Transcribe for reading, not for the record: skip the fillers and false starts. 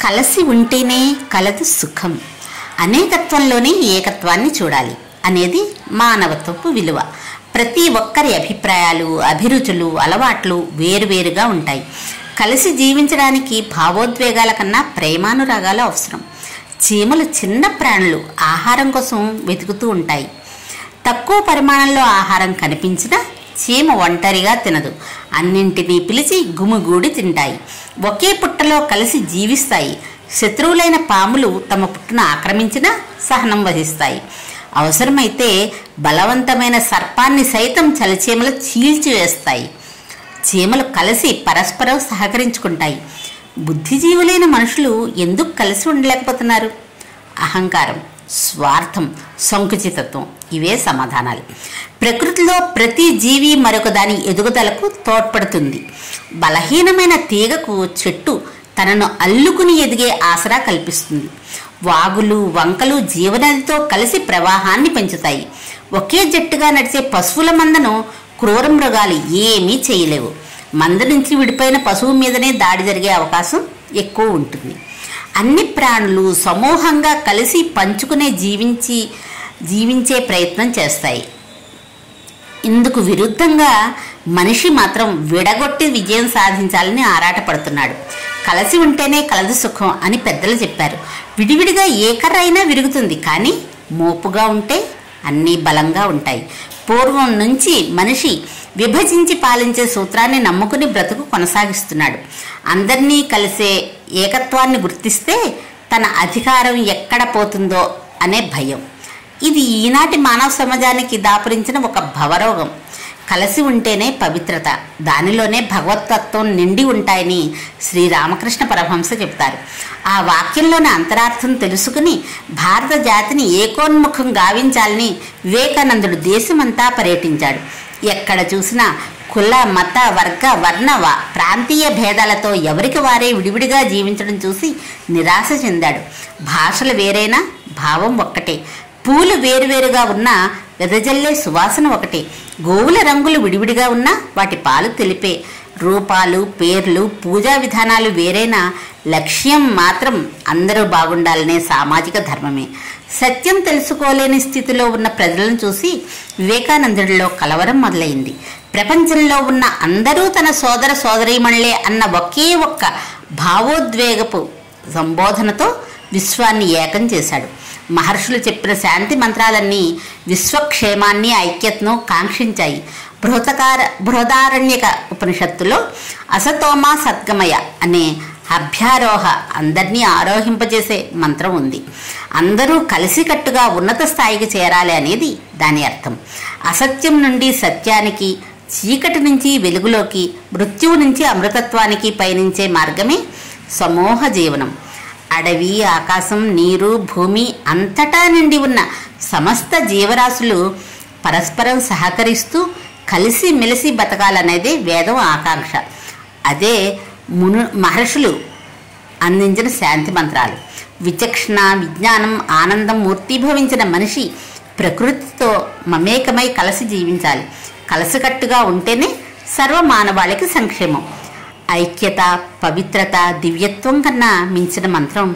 కలిసి ఉంటేనే కలదు సుఖం, అనేకత్వంలోనే ఏకత్వాన్ని చూడాలి అనేది మానవత్వపు విలువ. ప్రతి ఒక్కరి అభిప్రాయాలు, అభిరుచులు, అలవాట్లు వేరువేరుగా ఉంటాయి. కలిసి జీవించడానికి భావోద్వేగాల కన్నా ప్రేమానురాగాలు అవసరం. చీమలు చిన్న ప్రాణులు, ఆహారం కోసం వెతుకుతూ ఉంటాయి. తక్కువ పరిమాణంలో ఆహారం కనిపించినా చీమ ఒంటరిగా తినదు, అన్నింటినీ పిలిచి గుమిగూడి తింటాయి. ఒకే పుట్టలో కలిసి జీవిస్తాయి. శత్రువులైన పాములు తమ పుట్టును ఆక్రమించినా సహనం వహిస్తాయి. అవసరమైతే బలవంతమైన సర్పాన్ని సైతం చలిచీమలు చీల్చివేస్తాయి. చీమలు కలిసి పరస్పరం సహకరించుకుంటాయి. బుద్ధిజీవులైన మనుషులు ఎందుకు కలిసి ఉండలేకపోతున్నారు? అహంకారం, స్వార్థం, సంకుచితత్వం, ఇవే సమాధానాలు. ప్రకృతిలో ప్రతి జీవి మరొక దాని ఎదుగుదలకు తోడ్పడుతుంది. బలహీనమైన తీగకు చెట్టు తనను అల్లుకుని ఎదిగే ఆసరా కల్పిస్తుంది. వాగులు, వంకలు జీవనదితో కలిసి ప్రవాహాన్ని పెంచుతాయి. ఒకే జట్టుగా నడిచే పశువుల మందను క్రూర మృగాలు ఏమీ చేయలేవు. మంద నుంచి విడిపోయిన పశువు మీదనే దాడి జరిగే అవకాశం ఎక్కువ ఉంటుంది. అన్ని ప్రాణులు సమూహంగా కలిసి పంచుకునే జీవించే ప్రయత్నం చేస్తాయి. ఇందుకు విరుద్ధంగా మనిషి మాత్రం విడగొట్టి విజయం సాధించాలని ఆరాటపడుతున్నాడు. కలిసి ఉంటేనే కలదు సుఖం అని పెద్దలు చెప్పారు. విడివిడిగా ఏ కర్ర అయినా విరుగుతుంది, కానీ మోపుగా ఉంటే అన్నీ బలంగా ఉంటాయి. పూర్వం నుంచి మనిషి విభజించి పాలించే సూత్రాన్ని నమ్ముకుని బ్రతుకు కొనసాగిస్తున్నాడు. అందరినీ కలిసే ఏకత్వాన్ని గుర్తిస్తే తన అధికారం ఎక్కడ పోతుందో అనే భయం. ఇది ఈనాటి మానవ సమాజానికి దాపురించిన ఒక భవరోగం. కలిసి ఉంటేనే పవిత్రత, దానిలోనే భగవతత్వం నిండి ఉంటాయని శ్రీరామకృష్ణ పరమహంస చెప్తారు. ఆ వాక్యంలోని అంతరార్థం తెలుసుకుని భారత జాతిని ఏకోన్ముఖం గావించాలని వివేకానందుడు దేశమంతా పర్యటించాడు. ఎక్కడ చూసినా కుల, మత, వర్గ, వర్ణ, ప్రాంతీయ భేదాలతో ఎవరికి వారే విడివిడిగా జీవించడం చూసి నిరాశ చెందాడు. భాషలు వేరైనా భావం ఒక్కటే. పూలు వేరువేరుగా ఉన్నా వెదజల్లే సువాసన ఒకటే. గోవుల రంగులు విడివిడిగా ఉన్నా వాటి పాలు తెలిపే. రూపాలు, పేర్లు, పూజా విధానాలు వేరైనా లక్ష్యం మాత్రం అందరూ బాగుండాలనే సామాజిక ధర్మమే. సత్యం తెలుసుకోలేని స్థితిలో ఉన్న ప్రజలను చూసి వివేకానందుడిలో కలవరం మొదలైంది. ప్రపంచంలో ఉన్న అందరూ తన సోదర సోదరీమణులే అన్న ఒకే ఒక్క భావోద్వేగపు సంబోధనతో విశ్వాన్ని ఏకం చేశాడు. మహర్షులు చెప్పిన శాంతి మంత్రాలన్నీ విశ్వక్షేమాన్ని, ఐక్యతను కాంక్షించాయి. బృహదారణ్యక ఉపనిషత్తులో అసతోమా సద్గమయ అనే అభ్యారోహ, అందరినీ ఆరోహింపజేసే మంత్రం ఉంది. అందరూ కలిసికట్టుగా ఉన్నత స్థాయికి చేరాలి అనేది దాని అర్థం. అసత్యం నుండి సత్యానికి, చీకటి నుంచి వెలుగులోకి, మృత్యువు నుంచి అమృతత్వానికి పయనించే మార్గమే సమూహ జీవనం. అడవి, ఆకాశం, నీరు, భూమి అంతటా నిండి ఉన్న సమస్త జీవరాశులు పరస్పరం సహకరిస్తూ కలిసి మెలిసి బతకాలనేదే వేదం ఆకాంక్ష. అదే మహర్షులు అందించిన శాంతి మంత్రాలు. విచక్షణ, విజ్ఞానం, ఆనందం మూర్తిభవించిన మనిషి ప్రకృతితో మమేకమై కలిసి జీవించాలి. కలిసికట్టుగా ఉంటేనే సర్వమానవాళికి సంక్షేమం. ఐక్యత, పవిత్రత, దివ్యత్వం కన్నా మించిన మంత్రం